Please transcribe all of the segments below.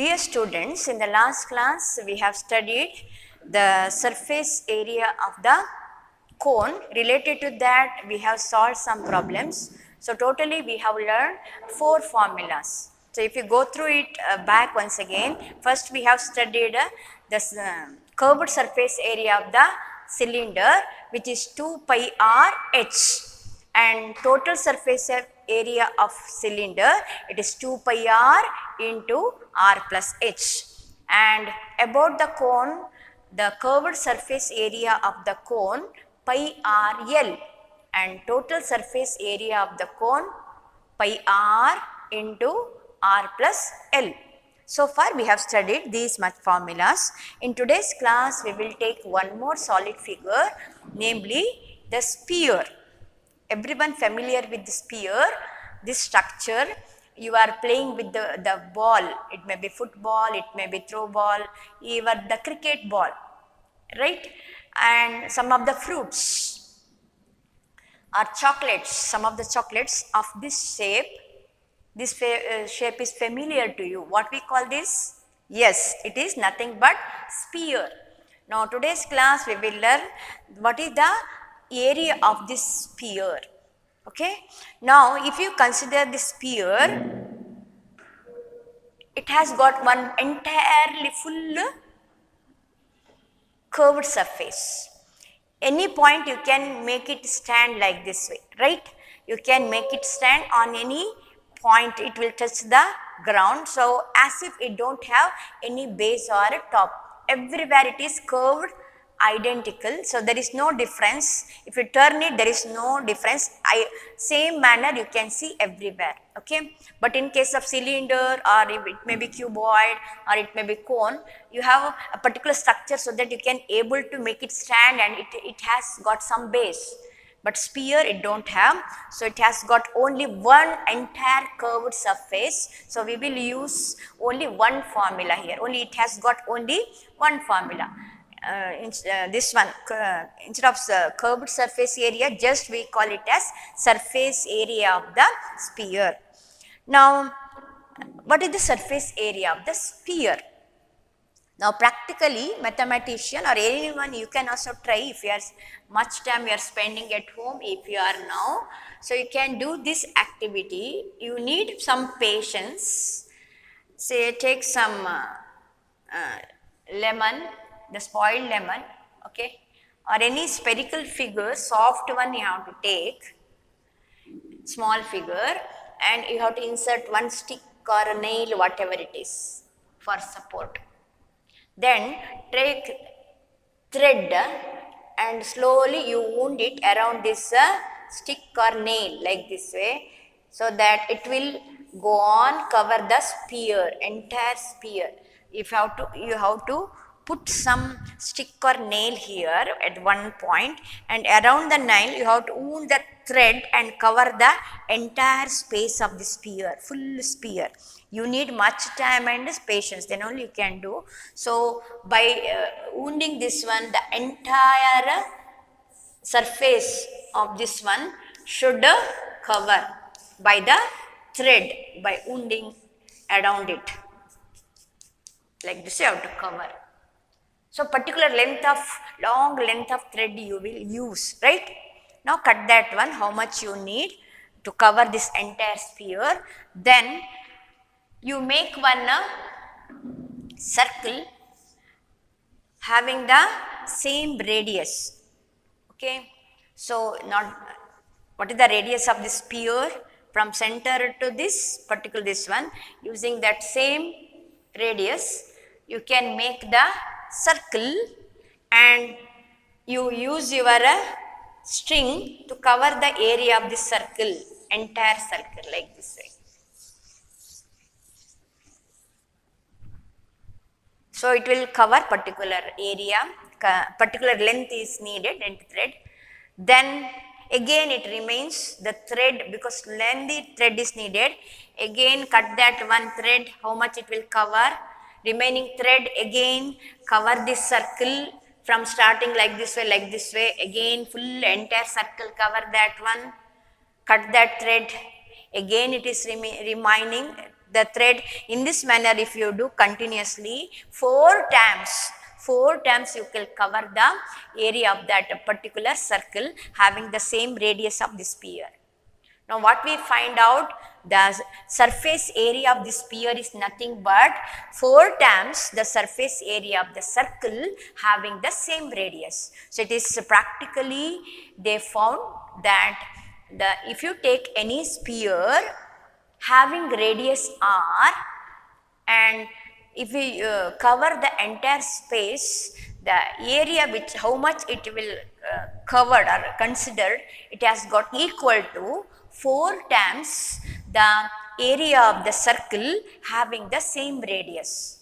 Dear students, in the last class we have studied the surface area of the cone. Related to that we have solved some problems. So totally we have learned 4 formulas. So if you go through it back once again, first we have studied the curved surface area of the cylinder, which is 2 pi r h, and total surface area of cylinder, it is 2 pi r into r plus h. And about the cone, the curved surface area of the cone pi r l, and total surface area of the cone pi r into r plus l. So far we have studied these much formulas. In today's class we will take one more solid figure, namely the sphere. Everyone familiar with the sphere, this structure. You are playing with the ball, it may be football, it may be throw ball, even the cricket ball, right? And some of the fruits or chocolates, some of the chocolates of this shape, this shape is familiar to you. What we call this? Yes, it is nothing but sphere. Now today's class we will learn what is the area of this sphere. Okay. Now if you consider this sphere, it has got one entirely full curved surface. Any point you can make it stand like this way, right? You can make it stand on any point, it will touch the ground. So as if it don't have any base or a top. Everywhere it is curved identical, so there is no difference. If you turn it, there is no difference. Same manner you can see everywhere. Okay, but in case of cylinder, or it may be cuboid, or it may be cone, you have a particular structure so that you can able to make it stand, and it has got some base. But sphere it don't have, so it has got only one entire curved surface. So we will use only one formula here. Only it has got only one formula. This one, instead of curved surface area, just we call it as surface area of the sphere. Now, what is the surface area of the sphere? Now, practically, mathematician or anyone, you can also try if you are much time you are spending at home, if you are now. So, you can do this activity. You need some patience. Say, take some lemon, the spoiled lemon, okay, or any spherical figure, soft one you have to take, small figure, and you have to insert one stick or a nail, whatever it is, for support. Then take thread and slowly you wound it around this stick or nail like this way, so that it will go on cover the sphere, entire sphere. If you have to put some stick or nail here at one point, and around the nail you have to wound the thread and cover the entire space of the sphere, full sphere. You need much time and patience, then only you can do. So by wounding this one, the entire surface of this one should cover by the thread, by wounding around it. Like this you have to cover. So particular long length of thread you will use, right? Now cut that one, how much you need to cover this entire sphere. Then you make one circle having the same radius. Okay, so what is the radius of this sphere from center to this particular this one? Using that same radius, you can make the circle, and you use your string to cover the area of this circle, entire circle, like this way. So it will cover particular area, particular length is needed and thread. Then again it remains the thread, because lengthy thread is needed. Again cut that one thread, how much it will cover. Remaining thread again cover this circle from starting like this way, again full entire circle cover that one, cut that thread, again it is remaining the thread in this manner. If you do continuously 4 times you will cover the area of that particular circle having the same radius of the sphere. Now what we find out, the surface area of the sphere is nothing but 4 times the surface area of the circle having the same radius. So it is practically they found that if you take any sphere having radius r, and if we cover the entire space, the area which how much it will covered or considered, it has got equal to 4 times the area of the circle having the same radius.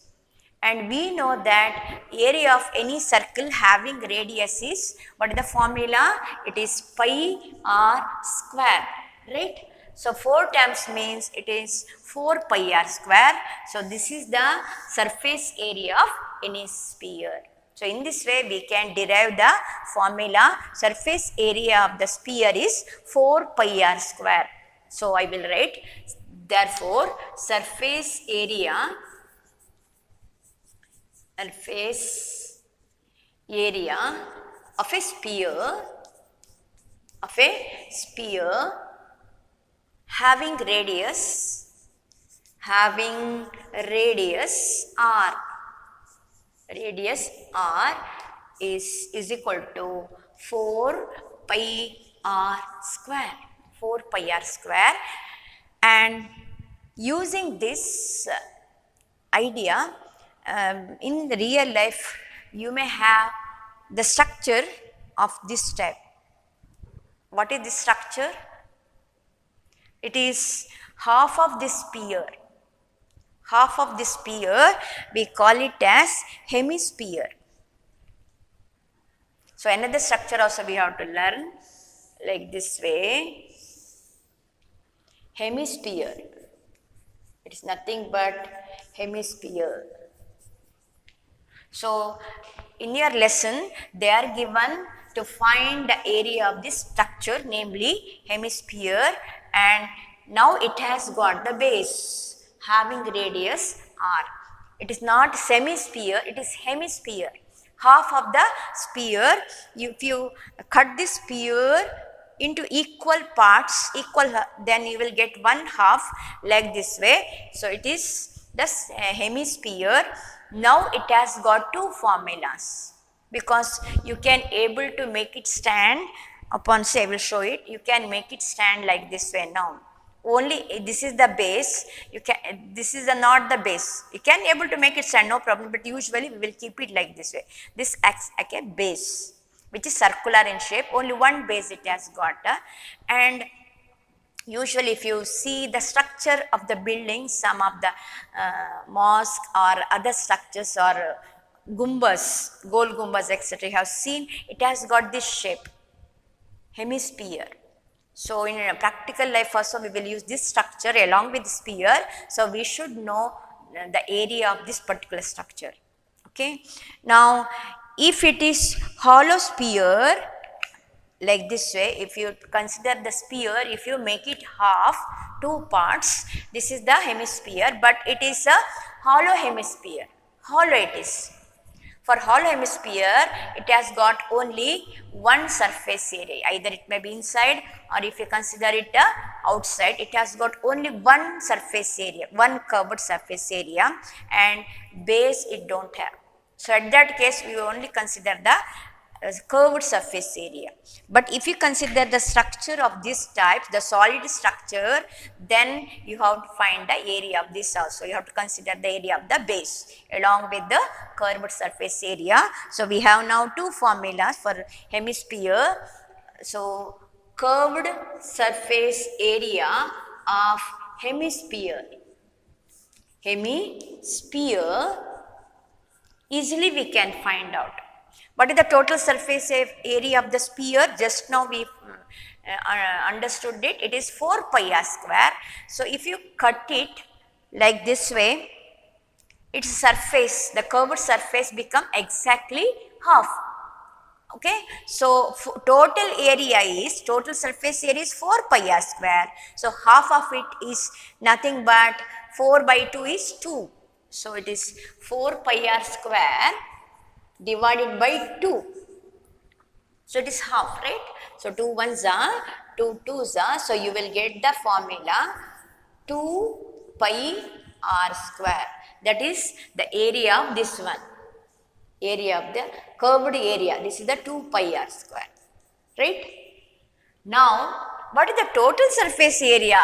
And we know that area of any circle having radius is, what is the formula? It is pi r square, right? So 4 times means it is 4 pi r square. So this is the surface area of any sphere. So in this way we can derive the formula, surface area of the sphere is 4 pi r square. So I will write, therefore surface area of a sphere having radius r is equal to 4 pi r square. And using this idea, in the real life you may have the structure of this type. What is this structure? It is half of this sphere. Half of this sphere we call it as hemisphere. So another structure also we have to learn like this way. Hemisphere, it is nothing but hemisphere. So in your lesson they are given to find the area of this structure, namely hemisphere, and now it has got the base having radius r. It is not semisphere, it is hemisphere. Half of the sphere, if you cut this sphere into equal parts, then you will get 1/2 like this way. So it is the hemisphere. Now it has got 2 formulas, because you can able to make it stand upon, say I will show it, you can make it stand like this way. Now only this is the base, this is not the base, you can able to make it stand, no problem, but usually we will keep it like this way. This acts like a base which is circular in shape, only one base it has got. And usually if you see the structure of the building, some of the mosque or other structures or gumbas, gold gumbas etc., you have seen it has got this shape, hemisphere. So in a practical life also we will use this structure along with the sphere. So we should know the area of this particular structure. Okay. Now if it is hollow sphere like this way, if you consider the sphere, if you make it half, 2 parts, this is the hemisphere, but it is a hollow hemisphere. Hollow it is. For hollow hemisphere, it has got only one surface area, either it may be inside, or if you consider it outside, it has got only one surface area, one curved surface area, and base it don't have. So at that case we only consider the curved surface area. But if you consider the structure of this type, the solid structure, then you have to find the area of this also. You have to consider the area of the base along with the curved surface area. So we have now 2 formulas for hemisphere. So curved surface area of hemisphere. Easily we can find out. What is the total surface area of the sphere? Just now we understood it. It is 4 pi r square. So if you cut it like this way, its surface, the curved surface become exactly half. Okay. So total surface area is 4 pi r square. So half of it is nothing but 4 by 2 is 2. So it is 4 pi r square divided by 2. So it is half, right? So 2 ones are, 2 twos are, so you will get the formula 2 pi r square. That is the area of this one. Area of the curved area. This is the 2 pi r square, right? Now, what is the total surface area?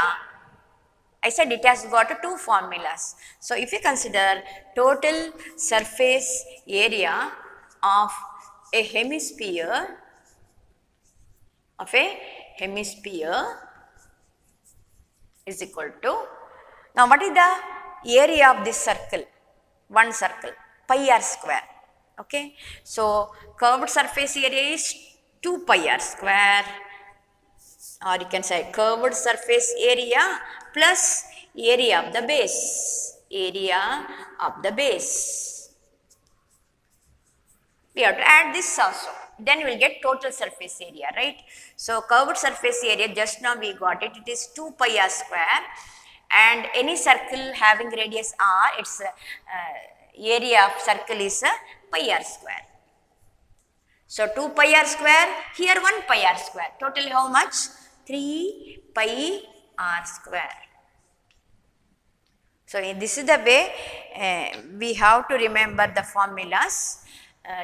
I said it has got two formulas. So, if you consider total surface area of a hemisphere, is equal to, now what is the area of this circle? One circle, pi r square. Okay. So, curved surface area is 2 pi r square, or you can say curved surface area plus area of the base. Area of the base. We have to add this also. Then we will get total surface area, right? So, curved surface area, just now we got it, it is 2 pi r square, and any circle having radius r, its area of circle is pi r square. So, 2 pi r square, here 1 pi r square, totally how much? 3 pi r square. So, this is the way we have to remember the formulas.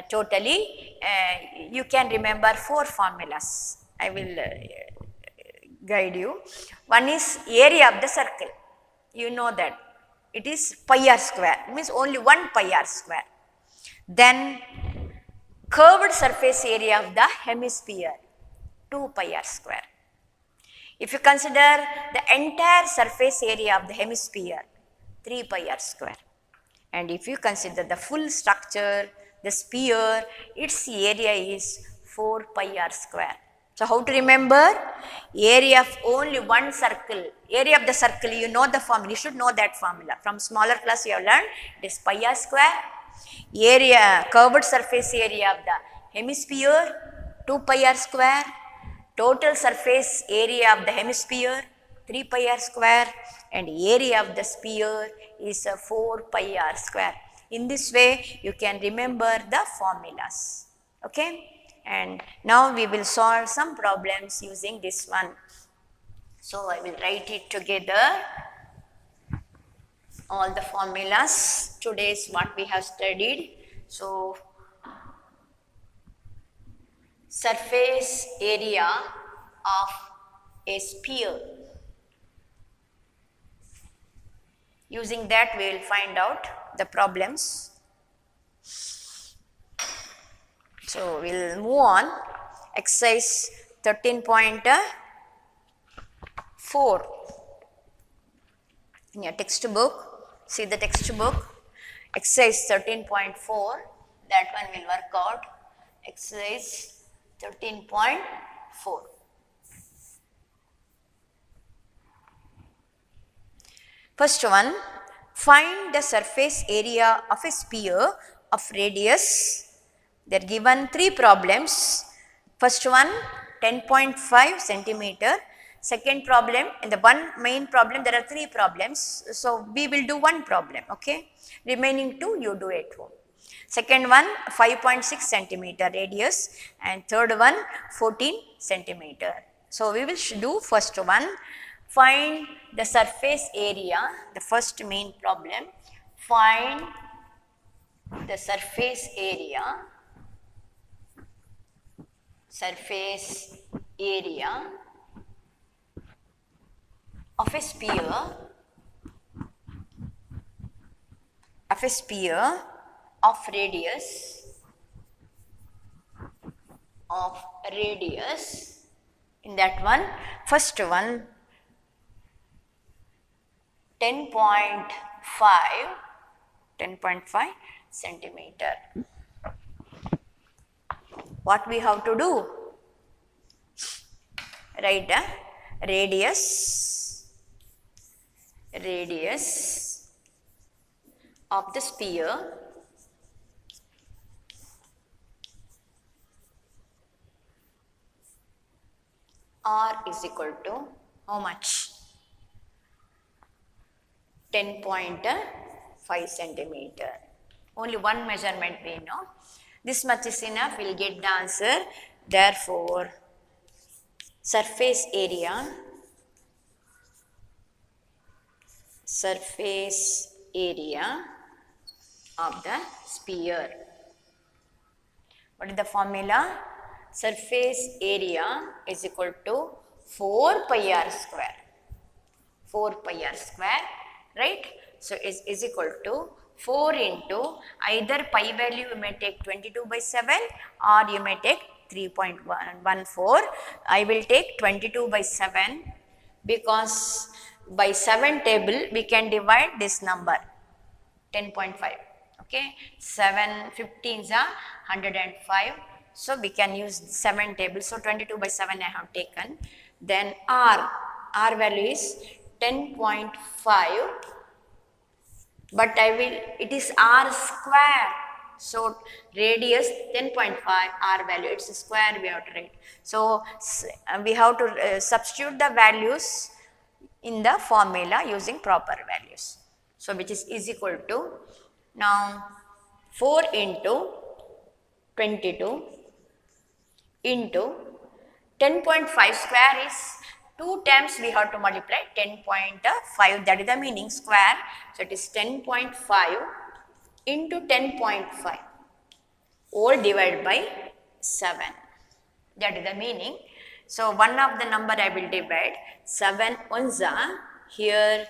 Totally, you can remember 4 formulas. I will guide you. One is area of the circle. You know that it is pi r square, means only 1 pi r square. Then curved surface area of the hemisphere, 2 pi r square. If you consider the entire surface area of the hemisphere, 3 pi r square. And if you consider the full structure, the sphere, its area is 4 pi r square. So, how to remember? Area of only one circle, area of the circle, you know the formula, you should know that formula. From smaller class you have learned, it is pi r square. Area, curved surface area of the hemisphere, 2 pi r square. Total surface area of the hemisphere, 3 pi r square, and area of the sphere is 4 pi r square. In this way, you can remember the formulas. Okay? And now we will solve some problems using this one. So, I will write it together. All the formulas, today is what we have studied. So, surface area of a sphere. Using that, we will find out the problems. So, we will move on. Exercise 13.4. In your textbook, see the textbook. Exercise 13.4, that one will work out. Exercise 13.4. First one, find the surface area of a sphere of radius. They are given 3 problems. First one, 10.5 centimeter. Second problem, in the one main problem, there are 3 problems. So, we will do one problem, okay. Remaining 2 you do at home. Second one, 5.6 centimeter radius, and third one, 14 centimeter. So, we will do first one. Find the surface area, the first main problem. Find the surface area of a sphere of radius in that one. First one, 10.5 centimeter. What we have to do? Write the radius of the sphere r is equal to how much? 10.5 centimeter. Only one measurement we know. This much is enough, we will get the answer. Therefore, surface area of the sphere. What is the formula? Surface area is equal to 4 pi r square. 4 pi r square, right? So, is equal to 4 into either pi value you may take 22/7 or you may take 3.14. I will take 22/7 because by 7 table we can divide this number 10.5. Okay, 7 15s are 105. So, we can use 7 table. So, 22/7 I have taken. Then R value is 10.5, but it is R square. So, radius 10.5, R value, it is a square we have to write. So, we have to substitute the values in the formula using proper values. So, which is equal to, now 4 into 22 into 10.5 square is 2 times we have to multiply 10.5, that is the meaning square. So, it is 10.5 into 10.5 all divided by 7, that is the meaning. So, one of the number I will divide, 7 ones are here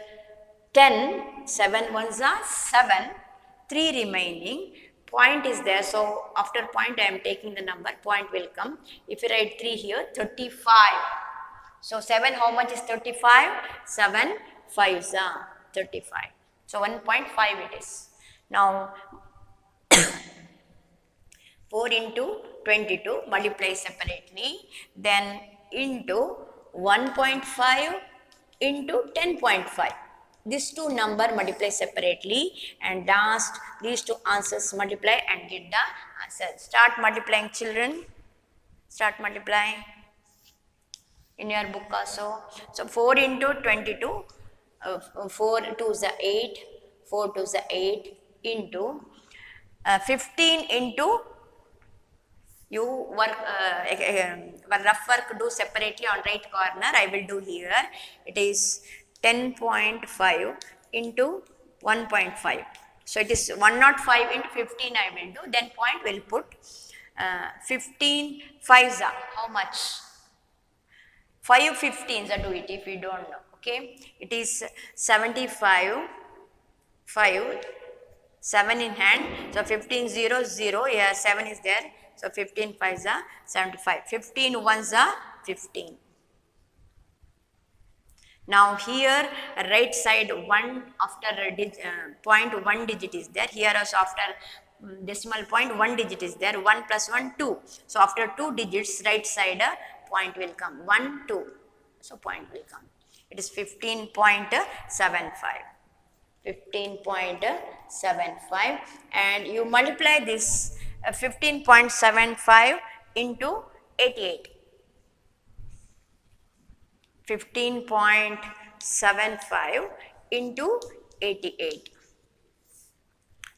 10, 7 ones are 7, 3 remaining, point is there. So, after point I am taking the number, point will come. If you write 3 here, 35. So, 7 how much is 35? 7 5s are 35. So, 1.5 it is. Now, 4 into 22 multiply separately, then into 1.5 into 10.5. These two number multiply separately, and last these two answers multiply and get the answer. Start multiplying, children. Start multiplying in your book also. So, 4 into 22, 4 2 is 8, 4 2 is 8 into 15 into, you work rough work do separately on right corner, I will do here. It is 10.5 into 1.5. So, it is 105 into 15 I will do, then point will put 15 5s are how much? 5 15s are do it if you do not know. Okay, it is 75, 5, 7 in hand. So, 15 0 0, yeah, 7 is there. So, 15 5s are 75, 15 1s are 15. Now, here right side 1 after point 1 digit is there, here also after decimal point 1 digit is there, 1 plus 1 2. So, after 2 digits right side point will come 1 2. So, point will come. It is 15.75. 15.75, and you multiply this 15.75 into 88. 15.75 into 88.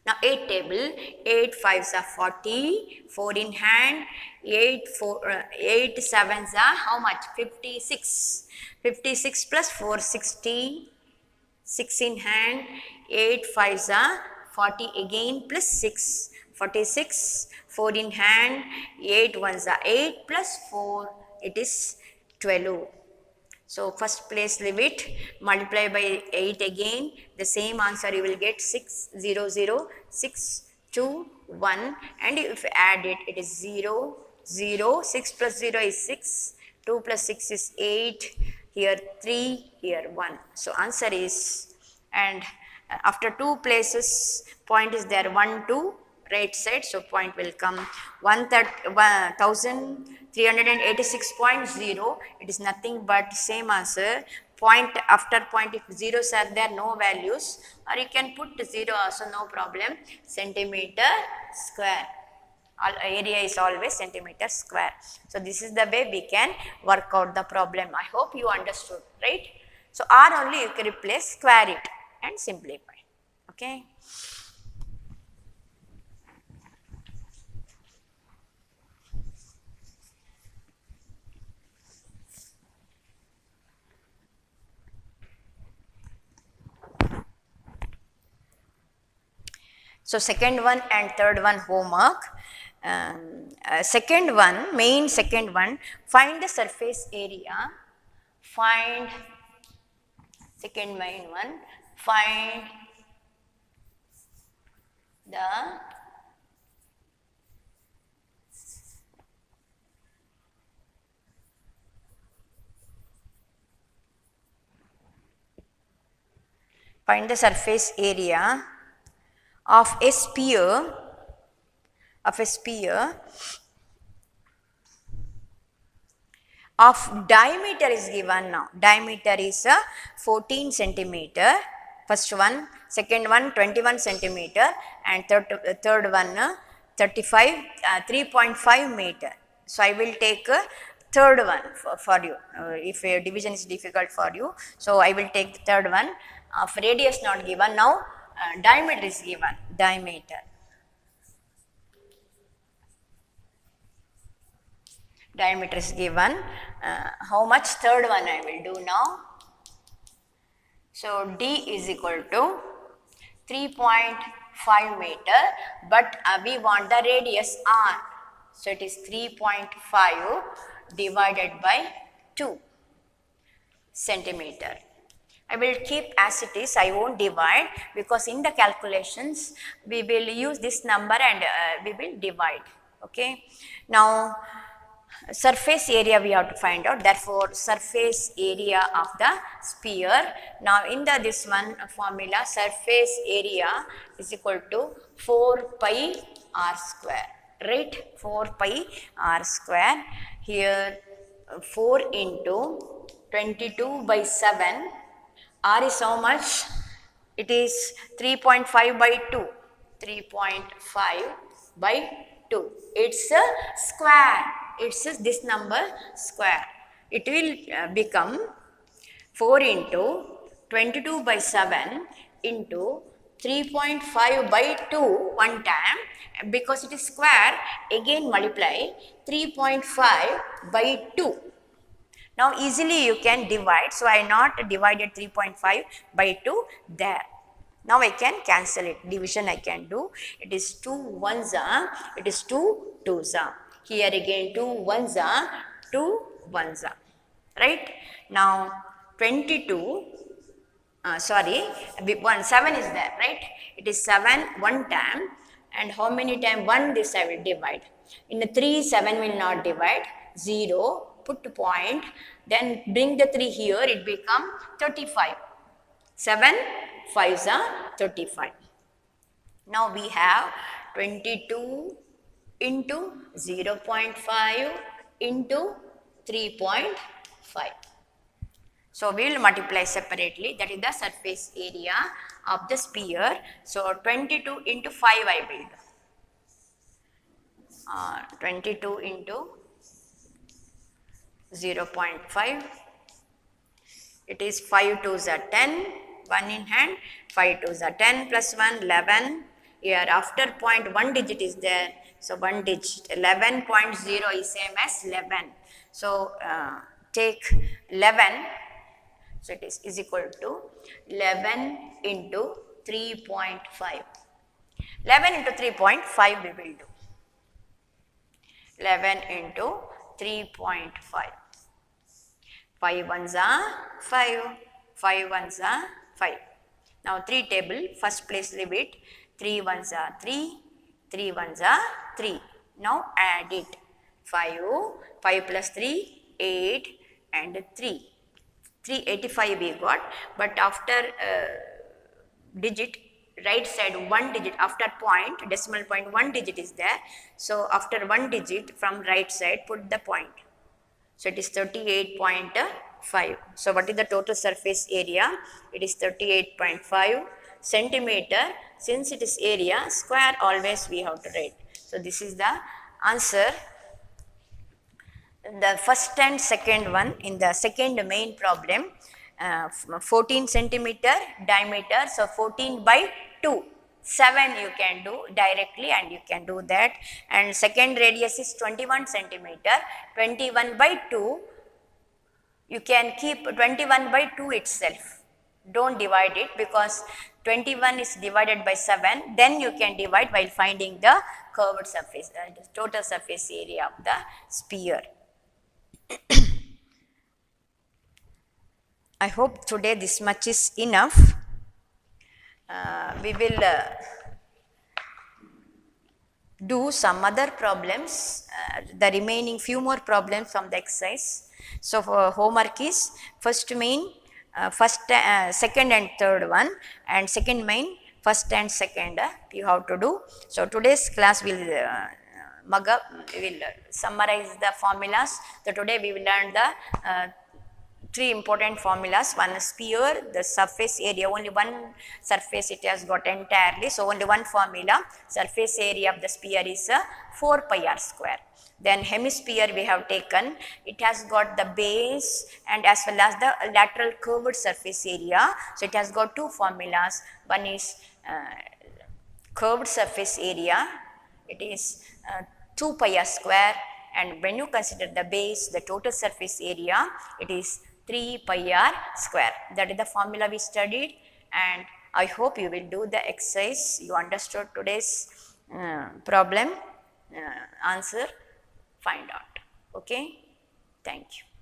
Now, 8 table, 8 5s are 40, 4 in hand, 8 7s are how much? 56. 56 plus 4, 60, 6 in hand, 8 5s are 40 again plus 6, 46, 4 in hand, 8 1s are 8 plus 4, it is 12. So, first place leave it, multiply by 8 again, the same answer you will get 6 0 0 6 2 1, and if you add it, it is 0 0, 6 plus 0 is 6, 2 plus 6 is 8, here 3, here 1. So, answer is, and after 2 places point is there 1 2 right side. So, point will come 1386.0, it is nothing but same answer. Point after point, if zeros are there, no values, or you can put 0 also, no problem, centimeter square. Area is always centimeter square. So, this is the way we can work out the problem. I hope you understood, right? So, R only you can replace, square it. and simplify. Okay. So, second one and third one homework. Second one, main second one, find the surface area, find second main one, find the surface area of a sphere of diameter is given now. Diameter is 14 centimeter. First one, second one 21 centimeter, and third one 3.5 meter. So, I will take third one for you if division is difficult for you. So, I will take the third one. Of radius not given now, diameter is given, diameter. Diameter is given. How much? Third one I will do now. So, D is equal to 3.5 meter, but we want the radius R. So, it is 3.5 divided by 2 centimeter. I will keep as it is, I won't divide, because in the calculations we will use this number and we will divide. Okay. Now, surface area we have to find out, therefore, surface area of the sphere. Now, in this one formula, surface area is equal to 4 pi r square, right, 4 pi r square. Here 4 into 22 by 7, r is how much? It is 3.5 by 2, 3.5 by 2, it's a square. It's this number square. It will become 4 into 22 by 7 into 3.5 by 2 one time, because it is square, again multiply 3.5 by 2. Now, easily you can divide. So, I not divided 3.5 by 2 there. Now, I can cancel it. Division I can do. It is 2 ones are, it is 2 twos are. Here again 2 ones are, 2 ones are, right. Now, 22, 7 is there, right. It is 7 one time, and how many time? 1 this I will divide. In the 3, 7 will not divide, 0, put point, then bring the 3 here, it become 35. 7 5s are 35. Now, we have 22 into 0.5 into 3.5. So, we will multiply separately, that is the surface area of the sphere. So, 22 into 5 I will do. 22 into 0.5, it is 5 2s are 10, 1 in hand, 5 2s are 10 plus 1, 11. Here after point 1 digit is there. So, 1 digit, 11.0 is same as 11. So, take 11. So, it is equal to 11 into 3.5. 11 into 3.5 we will do. 11 into 3.5. 5 ones are 5, 5 ones are 5. Now, 3 table, first place leave it, 3 ones are 3, 3 ones are 3. Now, add it, 5 plus 3, 8 and 3. 385 we got, but after digit, right side 1 digit, after point, decimal point 1 digit is there. So, after 1 digit from right side put the point. So, it is 38.5. So, what is the total surface area? It is 38.5 centimeter. Since it is area, square always we have to write. So, this is the answer. The first and second one in the second main problem, 14 centimeter diameter, so 14 by 2. 7 you can do directly and you can do that, and second radius is 21 centimeter, 21 by 2, you can keep 21 by 2 itself, don't divide it because 21 is divided by 7, then you can divide while finding the curved surface, the total surface area of the sphere. I hope today this much is enough. We will do some other problems, the remaining few more problems from the exercise. So for homework is first main, second and third one, and second main, first and second you have to do. So today's class will we will summarize the formulas. So today we will learn the three important formulas. One is sphere, the surface area, only one surface it has got entirely, so only one formula. Surface area of the sphere is 4 pi r square. Then hemisphere we have taken, it has got the base and as well as the lateral curved surface area. So it has got two formulas. One is curved surface area, it is 2 pi r square, and when you consider the base, the total surface area, it is 3 pi r square. That is the formula we studied, and I hope you will do the exercise. You understood today's problem, answer, find out. Okay, thank you.